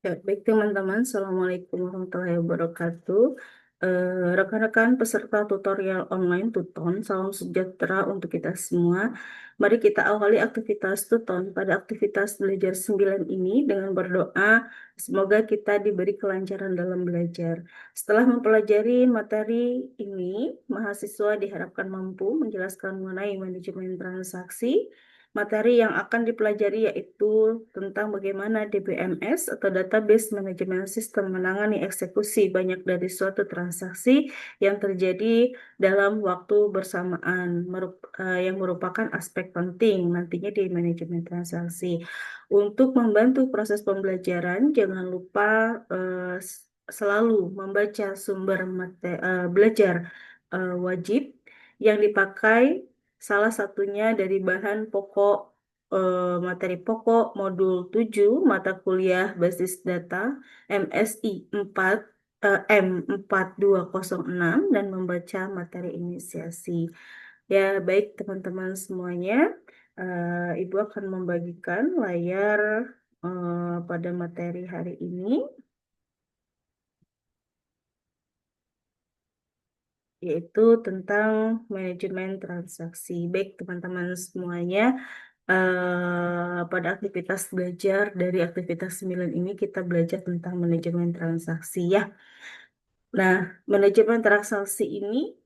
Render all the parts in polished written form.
Ya, baik teman-teman, Assalamualaikum warahmatullahi wabarakatuh. Rekan-rekan peserta tutorial online Tuton, salam sejahtera untuk kita semua. Mari kita awali aktivitas Tuton pada aktivitas belajar 9 ini dengan berdoa, semoga kita diberi kelancaran dalam belajar. Setelah mempelajari materi ini, mahasiswa diharapkan mampu menjelaskan mengenai manajemen transaksi. Materi yang akan dipelajari yaitu tentang bagaimana DBMS atau Database Management System menangani eksekusi banyak dari suatu transaksi yang terjadi dalam waktu bersamaan, yang merupakan aspek penting nantinya di manajemen transaksi. Untuk membantu proses pembelajaran, jangan lupa selalu membaca sumber belajar wajib yang dipakai. Salah satunya dari bahan pokok materi pokok modul 7 mata kuliah basis data MSI 4 M4206 dan membaca materi inisiasi. Ya, baik teman-teman semuanya, Ibu akan membagikan layar pada materi hari ini, yaitu tentang manajemen transaksi. Baik, teman-teman semuanya, pada aktivitas belajar dari aktivitas 9 ini kita belajar tentang manajemen transaksi ya. Nah, manajemen transaksi ini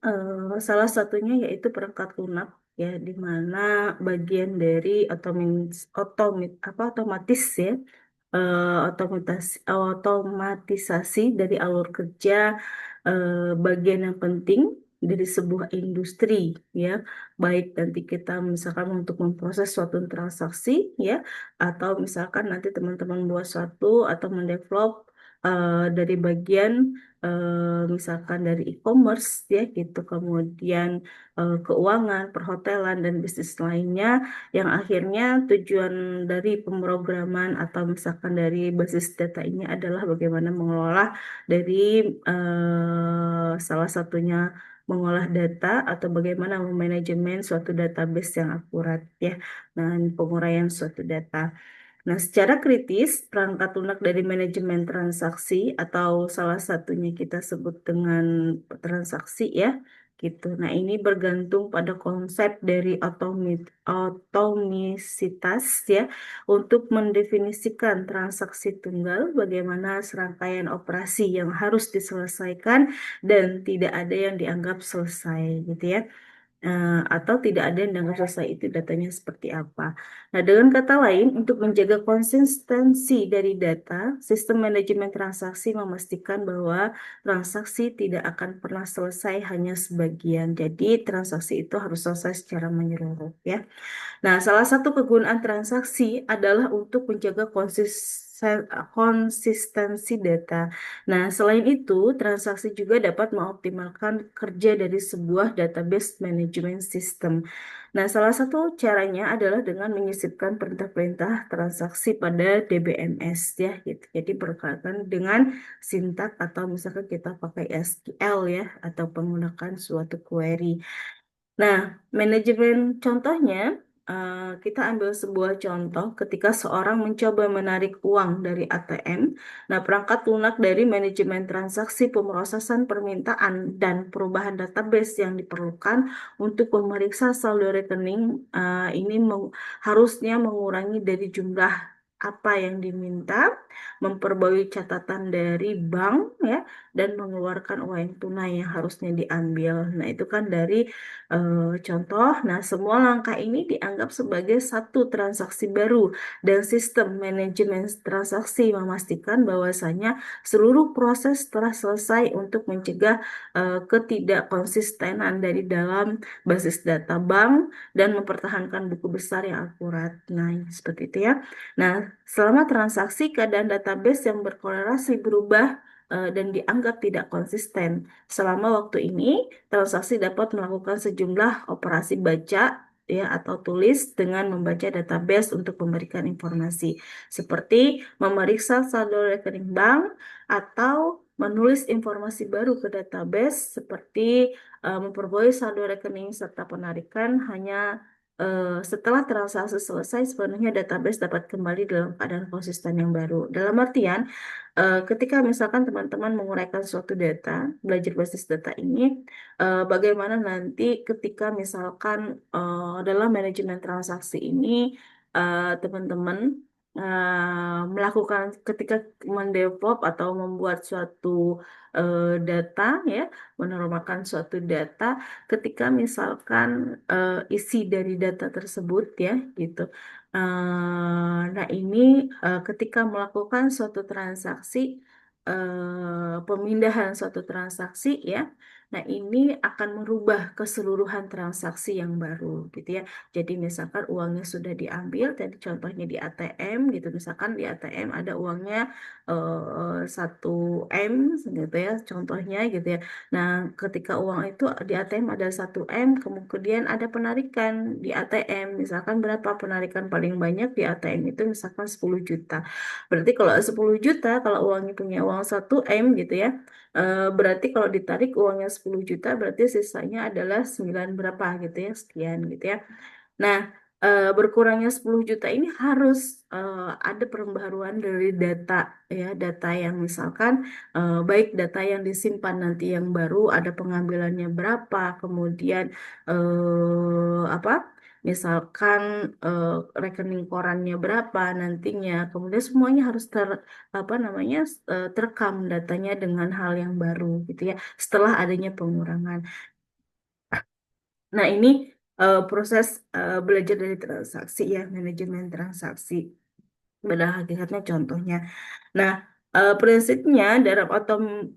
salah satunya yaitu perangkat lunak ya, di mana bagian dari otomatis ya, otomatisasi dari alur kerja, bagian yang penting dari sebuah industri ya, baik nanti kita misalkan untuk memproses suatu transaksi ya, atau misalkan nanti teman-teman buat suatu atau mendevelop dari bagian misalkan dari e-commerce ya gitu, kemudian keuangan, perhotelan dan bisnis lainnya yang akhirnya tujuan dari pemrograman atau misalkan dari basis data ini adalah bagaimana mengelola dari salah satunya mengolah data atau bagaimana memanajemen suatu database yang akurat ya, dan penguraian suatu data. Nah, secara kritis, perangkat lunak dari manajemen transaksi atau salah satunya kita sebut dengan transaksi ya, gitu. Nah, ini bergantung pada konsep dari otomisitas ya, untuk mendefinisikan transaksi tunggal, bagaimana serangkaian operasi yang harus diselesaikan dan tidak ada yang dianggap selesai, gitu ya. Atau tidak ada yang dianggap selesai itu datanya seperti apa. Nah, dengan kata lain, untuk menjaga konsistensi dari data, sistem manajemen transaksi memastikan bahwa transaksi tidak akan pernah selesai hanya sebagian. Jadi, transaksi itu harus selesai secara menyeluruh, ya. Nah, salah satu kegunaan transaksi adalah untuk menjaga konsistensi data. Nah, selain itu, transaksi juga dapat mengoptimalkan kerja dari sebuah database management system. Nah, salah satu caranya adalah dengan menyisipkan perintah-perintah transaksi pada DBMS ya, gitu. Jadi berkaitan dengan sintak atau misalkan kita pakai SQL ya, atau menggunakan suatu query. Nah, manajemen contohnya, kita ambil sebuah contoh ketika seorang mencoba menarik uang dari ATM. Nah, perangkat lunak dari manajemen transaksi pemrosesan permintaan dan perubahan database yang diperlukan untuk memeriksa saldo rekening ini harusnya mengurangi dari jumlah apa yang diminta, memperbarui catatan dari bank ya, dan mengeluarkan uang yang tunai yang harusnya diambil. Nah, itu kan dari contoh. Nah, semua langkah ini dianggap sebagai satu transaksi baru dan sistem manajemen transaksi memastikan bahwasanya seluruh proses telah selesai untuk mencegah ketidakkonsistenan dari dalam basis data bank dan mempertahankan buku besar yang akurat. Nah, seperti itu ya. Nah, selama transaksi keadaan database yang berkorelasi berubah dan dianggap tidak konsisten. Selama waktu ini, transaksi dapat melakukan sejumlah operasi baca ya atau tulis dengan membaca database untuk memberikan informasi seperti memeriksa saldo rekening bank atau menulis informasi baru ke database seperti memperbarui saldo rekening serta penarikan hanya setelah transaksi selesai, sepenuhnya database dapat kembali dalam keadaan konsisten yang baru. Dalam artian, ketika misalkan teman-teman menguraikan suatu data, belajar basis data ini, bagaimana nanti ketika misalkan dalam manajemen transaksi ini, teman-teman melakukan ketika mendevelop atau membuat suatu data, ya, menormalkan suatu data, ketika misalkan isi dari data tersebut, ya, gitu. Nah, ini ketika melakukan suatu transaksi, pemindahan suatu transaksi, ya. Nah, ini akan merubah keseluruhan transaksi yang baru, gitu ya. Jadi misalkan uangnya sudah diambil, tadi contohnya di ATM, gitu. Misalkan di ATM ada uangnya 1 M, gitu ya, contohnya, gitu ya. Nah, ketika uang itu di ATM ada 1 M, kemudian ada penarikan di ATM, misalkan berapa penarikan paling banyak di ATM itu, misalkan 10 juta. Berarti kalau 10 juta, kalau uangnya punya uang 1 M, gitu ya, berarti kalau ditarik uangnya 10 juta, berarti sisanya adalah 9 berapa, gitu ya, sekian, gitu ya. Nah, berkurangnya 10 juta ini harus ada pembaharuan dari data, ya, data yang misalkan baik data yang disimpan nanti yang baru ada pengambilannya berapa, kemudian apa? Misalkan eh, rekening korannya berapa nantinya, kemudian semuanya harus apa namanya, terekam datanya dengan hal yang baru, gitu ya. Setelah adanya pengurangan. Nah, ini proses belajar dari transaksi, ya, manajemen transaksi. Pada hakikatnya contohnya. Nah, prinsipnya dalam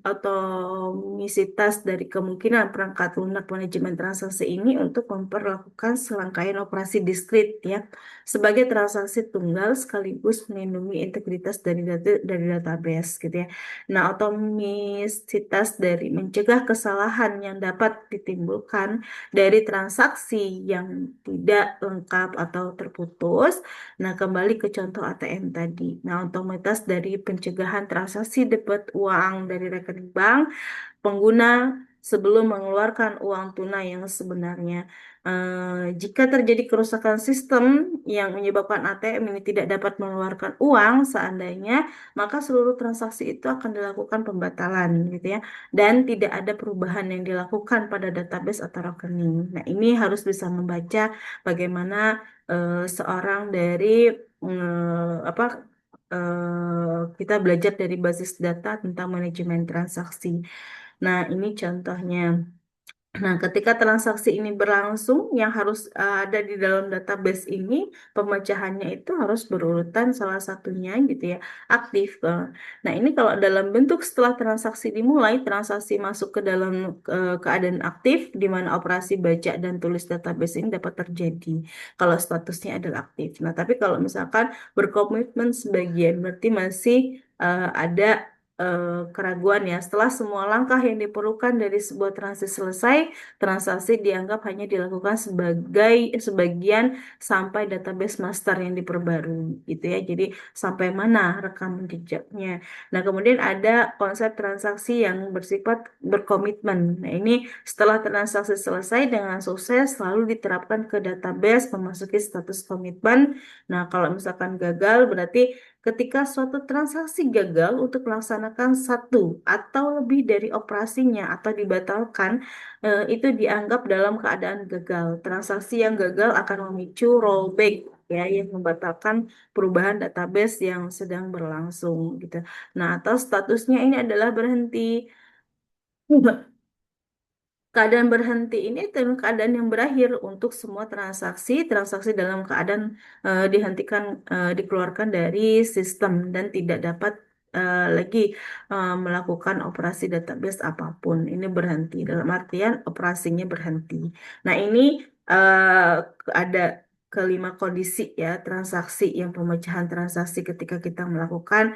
otomisitas dari kemungkinan perangkat lunak manajemen transaksi ini untuk memperlakukan serangkaian operasi diskrit, ya, sebagai transaksi tunggal sekaligus melindungi integritas dari database, gitu ya. Nah, otomisitas dari mencegah kesalahan yang dapat ditimbulkan dari transaksi yang tidak lengkap atau terputus. Nah, kembali ke contoh ATM tadi. Nah, otomatis dari pencegahan transaksi debit uang dari rekening bank pengguna sebelum mengeluarkan uang tunai yang sebenarnya. Jika terjadi kerusakan sistem yang menyebabkan ATM ini tidak dapat mengeluarkan uang seandainya, maka seluruh transaksi itu akan dilakukan pembatalan, gitu ya, dan tidak ada perubahan yang dilakukan pada database atau rekening. Nah, ini harus bisa membaca bagaimana seorang dari apa, kita belajar dari basis data tentang manajemen transaksi. Nah, ini contohnya. Nah, ketika transaksi ini berlangsung, yang harus ada di dalam database ini, pemecahannya itu harus berurutan salah satunya, gitu ya, aktif. Nah, ini kalau dalam bentuk setelah transaksi dimulai, transaksi masuk ke dalam keadaan aktif, di mana operasi baca dan tulis database ini dapat terjadi kalau statusnya adalah aktif. Nah, tapi kalau misalkan berkomitmen sebagian, berarti masih ada keraguan, ya. Setelah semua langkah yang diperlukan dari sebuah transaksi selesai, transaksi dianggap hanya dilakukan sebagai sebagian sampai database master yang diperbarui, gitu ya. Jadi sampai mana rekam jejaknya. Nah, kemudian ada konsep transaksi yang bersifat berkomitmen. Nah, ini setelah transaksi selesai dengan sukses selalu diterapkan ke database memasuki status komitmen. Nah, kalau misalkan gagal berarti ketika suatu transaksi gagal untuk melaksanakan satu atau lebih dari operasinya atau dibatalkan, itu dianggap dalam keadaan gagal. Transaksi yang gagal akan memicu rollback, ya, yang membatalkan perubahan database yang sedang berlangsung, gitu. Nah, atau statusnya ini adalah berhenti. Keadaan berhenti ini adalah keadaan yang berakhir untuk semua transaksi, transaksi dalam keadaan dihentikan, dikeluarkan dari sistem dan tidak dapat lagi melakukan operasi database apapun. Ini berhenti, dalam artian operasinya berhenti. Nah, ini ada kelima kondisi, ya, transaksi yang pemecahan transaksi ketika kita melakukan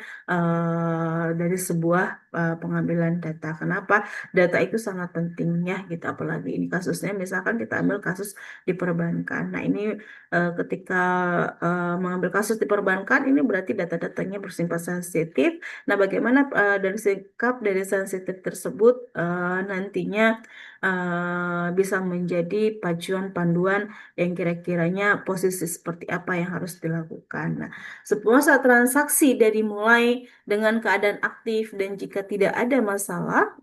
dari sebuah pengambilan data. Kenapa? Data itu sangat penting, ya, gitu. Apalagi ini kasusnya misalkan kita ambil kasus di perbankan. Nah, ini ketika mengambil kasus di perbankan ini berarti data-datanya bersifat sensitif. Nah, bagaimana dari sikap dari sensitif tersebut nantinya bisa menjadi pacuan panduan yang kira-kiranya posisi seperti apa yang harus dilakukan. Nah, sebuah saat transaksi dari mulai dengan keadaan aktif dan jika tidak ada masalah,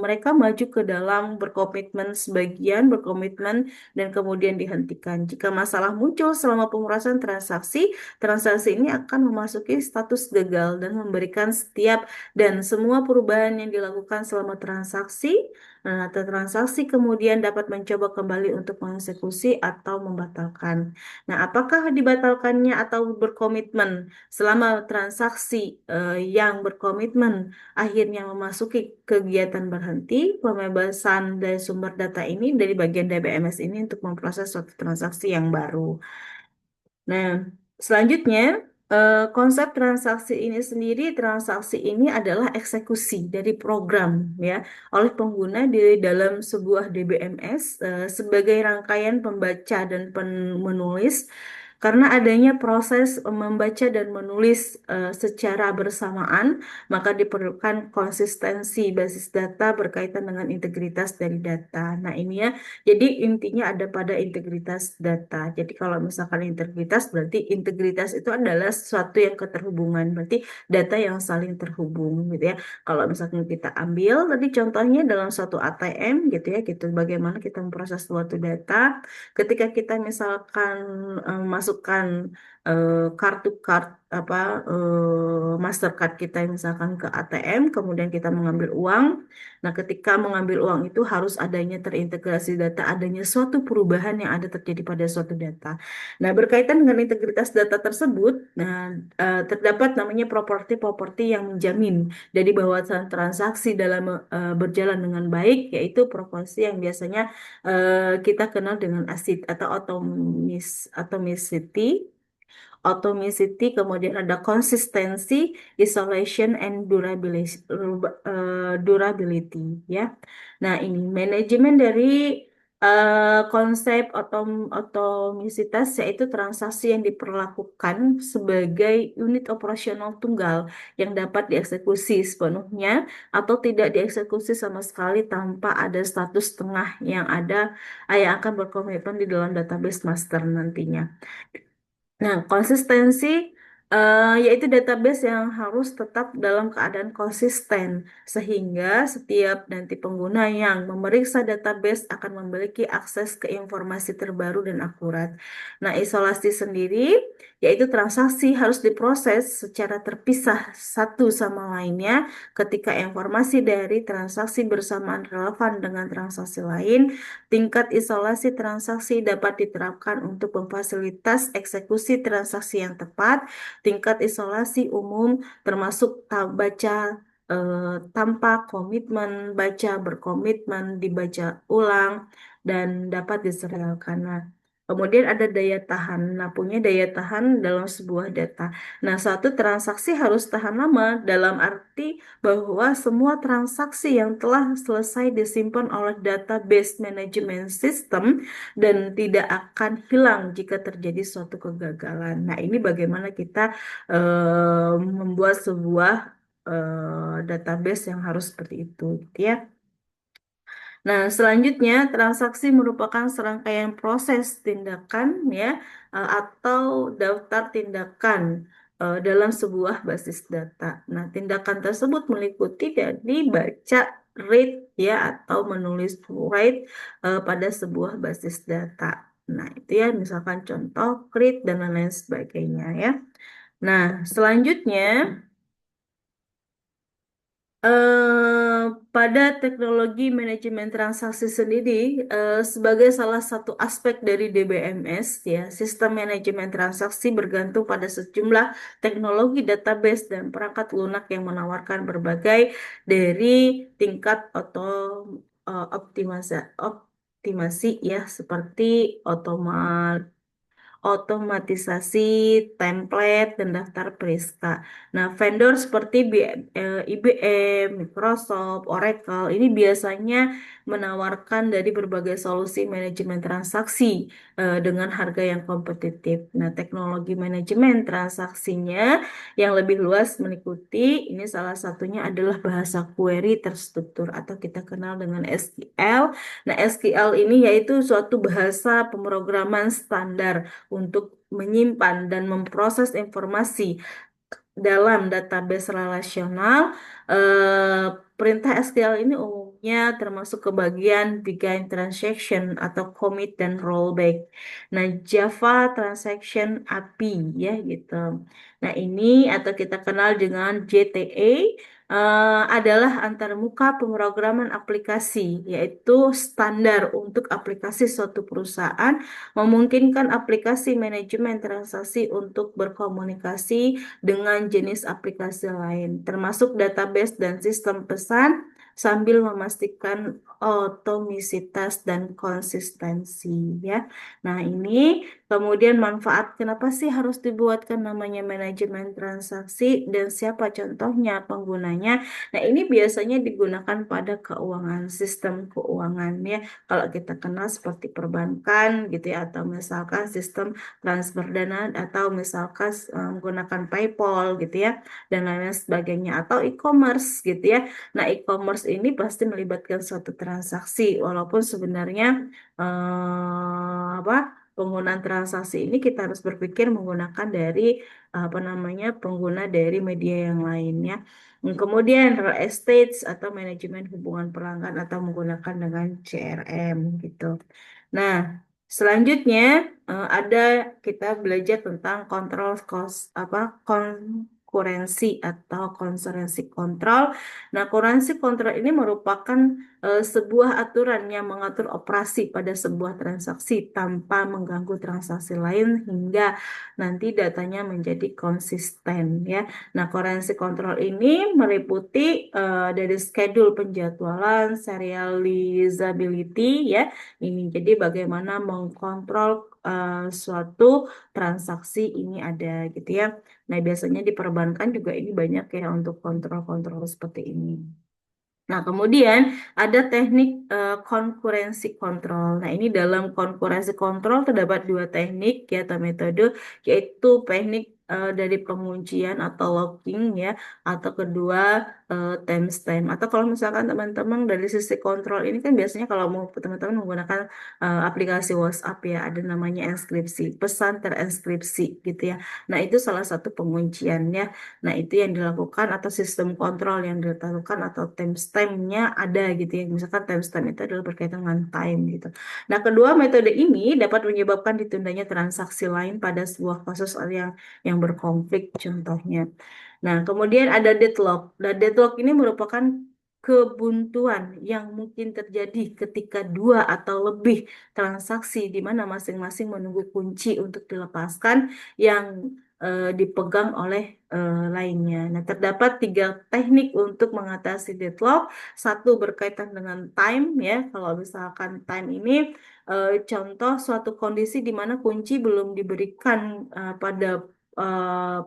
mereka maju ke dalam berkomitmen sebagian, berkomitmen dan kemudian dihentikan. Jika masalah muncul selama pemrosesan transaksi, transaksi ini akan memasuki status gagal dan memberikan setiap dan semua perubahan yang dilakukan selama transaksi atau transaksi kemudian dapat mencoba kembali untuk mengeksekusi atau membatalkan. Nah, apakah dibatalkannya atau berkomitmen selama transaksi yang berkomitmen akhirnya memasuki kegiatan berhenti, pembebasan dari sumber data ini dari bagian DBMS ini untuk memproses suatu transaksi yang baru. Nah, selanjutnya konsep transaksi ini sendiri, transaksi ini adalah eksekusi dari program ya oleh pengguna di dalam sebuah DBMS sebagai rangkaian pembaca dan menulis karena adanya proses membaca dan menulis secara bersamaan, maka diperlukan konsistensi basis data berkaitan dengan integritas dari data. Nah, ini ya jadi intinya ada pada integritas data. Jadi kalau misalkan integritas berarti integritas itu adalah sesuatu yang keterhubungan. Berarti data yang saling terhubung gitu ya. Kalau misalkan kita ambil tadi contohnya dalam suatu ATM gitu ya gitu bagaimana kita memproses suatu data. Ketika kita misalkan masukkan kartu apa Mastercard kita misalkan ke ATM kemudian kita mengambil uang. Nah, ketika mengambil uang itu harus adanya terintegrasi data, adanya suatu perubahan yang ada terjadi pada suatu data. Nah, berkaitan dengan integritas data tersebut, nah, terdapat namanya properti-properti yang menjamin dari bahwa transaksi dalam berjalan dengan baik, yaitu properti yang biasanya kita kenal dengan ACID atau atomicity, kemudian ada konsistensi, isolation, and durability, ya. Nah, ini manajemen dari konsep otomisitas yaitu transaksi yang diperlakukan sebagai unit operasional tunggal yang dapat dieksekusi sepenuhnya atau tidak dieksekusi sama sekali tanpa ada status tengah yang yang akan berkomitmen di dalam database master nantinya. Nah, konsistensi yaitu database yang harus tetap dalam keadaan konsisten sehingga setiap nanti pengguna yang memeriksa database akan memiliki akses ke informasi terbaru dan akurat. Nah, isolasi sendiri yaitu transaksi harus diproses secara terpisah satu sama lainnya ketika informasi dari transaksi bersamaan relevan dengan transaksi lain. Tingkat isolasi transaksi dapat diterapkan untuk memfasilitas eksekusi transaksi yang tepat. Tingkat isolasi umum termasuk baca tanpa komitmen, baca berkomitmen, dibaca ulang, dan dapat diserialkan. Nah, kemudian ada daya tahan. Nah, punya daya tahan dalam sebuah data. Nah, suatu transaksi harus tahan lama dalam arti bahwa semua transaksi yang telah selesai disimpan oleh database management system dan tidak akan hilang jika terjadi suatu kegagalan. Nah, ini bagaimana kita membuat sebuah database yang harus seperti itu, gitu ya. Nah, selanjutnya transaksi merupakan serangkaian proses tindakan ya atau daftar tindakan dalam sebuah basis data. Nah, tindakan tersebut meliputi dari baca, read ya atau menulis write pada sebuah basis data. Nah, itu ya misalkan contoh create dan lain-lain sebagainya ya. Nah, selanjutnya pada teknologi manajemen transaksi sendiri sebagai salah satu aspek dari DBMS ya sistem manajemen transaksi bergantung pada sejumlah teknologi database dan perangkat lunak yang menawarkan berbagai dari tingkat optimasi ya seperti otomatisasi template dan daftar Priska. Nah, vendor seperti IBM, Microsoft, Oracle ini biasanya menawarkan dari berbagai solusi manajemen transaksi dengan harga yang kompetitif. Nah, teknologi manajemen transaksinya yang lebih luas meliputi ini salah satunya adalah bahasa query terstruktur atau kita kenal dengan SQL. Nah, SQL ini yaitu suatu bahasa pemrograman standar untuk menyimpan dan memproses informasi dalam database relasional. Perintah SQL ini umumnya termasuk ke bagian begin transaction atau commit dan rollback. Nah, Java Transaction API ya gitu. Nah, ini atau kita kenal dengan JTA adalah antarmuka pemrograman aplikasi, yaitu standar untuk aplikasi suatu perusahaan, memungkinkan aplikasi manajemen transaksi untuk berkomunikasi dengan jenis aplikasi lain, termasuk database dan sistem pesan, sambil memastikan otomisitas dan konsistensi ya. Nah, ini kemudian manfaat kenapa sih harus dibuatkan namanya manajemen transaksi dan siapa contohnya penggunanya? Nah, ini biasanya digunakan pada keuangan, sistem keuangan ya. Kalau kita kenal seperti perbankan gitu ya, atau misalkan sistem transfer dana atau misalkan menggunakan PayPal gitu ya dan lain-lain sebagainya atau e-commerce gitu ya. Nah, e-commerce ini pasti melibatkan suatu transaksi walaupun sebenarnya apa penggunaan transaksi ini kita harus berpikir menggunakan dari apa namanya pengguna dari media yang lainnya. Kemudian real estate atau manajemen hubungan pelanggan atau menggunakan dengan CRM gitu. Nah, selanjutnya ada kita belajar tentang kontrol konkurensi atau konkurensi kontrol. Nah, konkurensi kontrol ini merupakan sebuah aturan yang mengatur operasi pada sebuah transaksi tanpa mengganggu transaksi lain hingga nanti datanya menjadi konsisten ya. Nah, konkurensi kontrol ini meliputi dari schedule penjadwalan, serializability ya. Ini jadi bagaimana mengkontrol suatu transaksi ini ada gitu ya. Nah, biasanya di perbankan juga ini banyak ya untuk kontrol-kontrol seperti ini. Nah, kemudian ada teknik konkurensi kontrol. Nah, ini dalam konkurensi kontrol terdapat dua teknik ya atau metode, yaitu teknik dari penguncian atau locking ya, atau kedua timestamp. Atau kalau misalkan teman-teman dari sisi kontrol ini kan biasanya kalau mau teman-teman menggunakan aplikasi WhatsApp ya, ada namanya enskripsi, pesan terenskripsi gitu ya. Nah, itu salah satu pengunciannya. Nah, itu yang dilakukan atau sistem kontrol yang dilakukan atau timestamp-nya ada gitu ya. Misalkan timestamp itu adalah berkaitan dengan time gitu. Nah, kedua metode ini dapat menyebabkan ditundanya transaksi lain pada sebuah kasus yang berkonflik contohnya. Nah, kemudian ada deadlock. Nah, deadlock ini merupakan kebuntuan yang mungkin terjadi ketika dua atau lebih transaksi di mana masing-masing menunggu kunci untuk dilepaskan yang dipegang oleh lainnya. Nah, terdapat tiga teknik untuk mengatasi deadlock. Satu berkaitan dengan time ya. Kalau misalkan time ini contoh suatu kondisi di mana kunci belum diberikan pada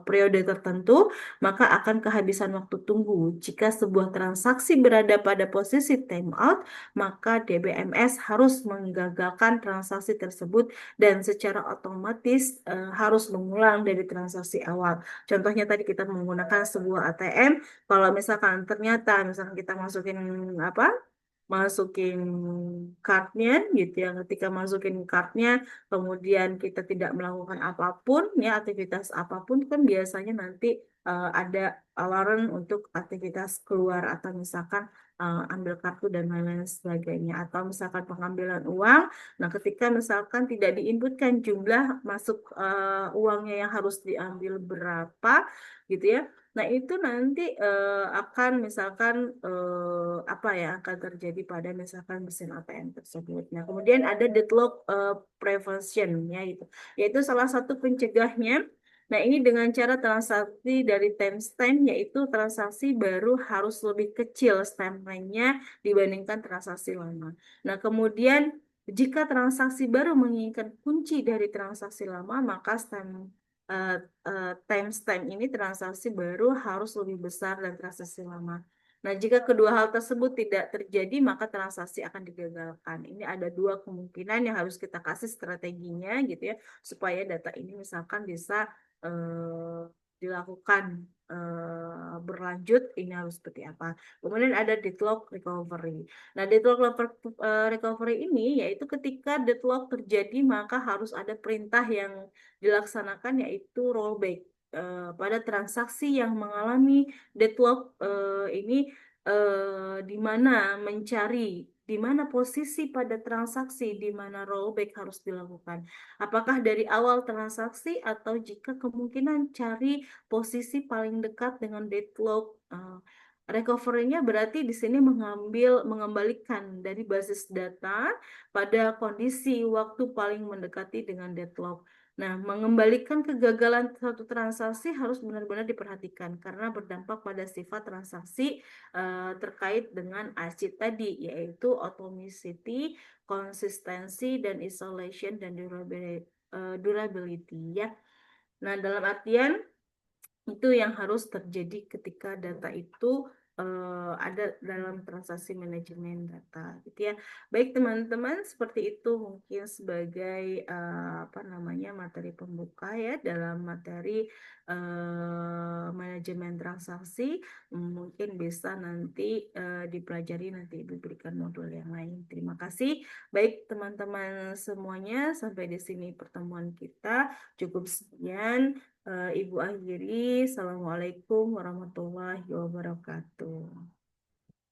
periode tertentu, maka akan kehabisan waktu tunggu. Jika sebuah transaksi berada pada posisi timeout, maka DBMS harus menggagalkan transaksi tersebut dan secara otomatis harus mengulang dari transaksi awal. Contohnya tadi kita menggunakan sebuah ATM, kalau misalkan ternyata misalkan kita masukin apa? Masukin cardnya gitu ya. Ketika masukin cardnya, kemudian kita tidak melakukan apapun ya aktivitas apapun kan biasanya nanti ada alarm untuk aktivitas keluar atau misalkan ambil kartu dan lain-lain sebagainya atau misalkan pengambilan uang. Nah, ketika misalkan tidak diinputkan jumlah masuk uangnya yang harus diambil berapa gitu ya. Nah, itu nanti akan misalkan apa ya akan terjadi pada misalkan mesin ATM tersebut. Nah, kemudian ada deadlock prevention ya itu, yaitu salah satu pencegahnya. Nah, ini dengan cara transaksi dari timestamp, yaitu transaksi baru harus lebih kecil timeline-nya dibandingkan transaksi lama. Nah, kemudian Jika transaksi baru menginginkan kunci dari transaksi lama, maka eh, timestamp ini transaksi baru harus lebih besar dari transaksi lama. Nah, jika kedua hal tersebut tidak terjadi, maka transaksi akan digagalkan. Ini ada dua kemungkinan yang harus kita kasih strateginya gitu ya, supaya data ini misalkan bisa eh, dilakukan berlanjut, ini harus seperti apa. Kemudian ada deadlock recovery. Nah, recovery ini yaitu ketika deadlock terjadi maka harus ada perintah yang dilaksanakan yaitu rollback. Pada transaksi yang mengalami deadlock ini di mana mencari di mana posisi pada transaksi di mana rollback harus dilakukan. Apakah dari awal transaksi atau jika kemungkinan cari posisi paling dekat dengan deadlock. Recovery-nya berarti di sini mengembalikan dari basis data pada kondisi waktu paling mendekati dengan deadlock. Nah, mengembalikan kegagalan satu transaksi harus benar-benar diperhatikan karena berdampak pada sifat transaksi terkait dengan ACID tadi, yaitu automaticity, konsistensi, dan isolation dan durability ya. Nah, dalam artian itu yang harus terjadi ketika data itu ada dalam transaksi manajemen data, gitu ya. Baik teman-teman, seperti itu mungkin sebagai apa namanya materi pembuka ya dalam materi manajemen transaksi. Mungkin bisa nanti dipelajari nanti Ibu berikan modul yang lain. Terima kasih. Baik teman-teman semuanya, sampai di sini pertemuan kita. Cukup sekian. Ibu akhiri, Assalamualaikum warahmatullahi wabarakatuh.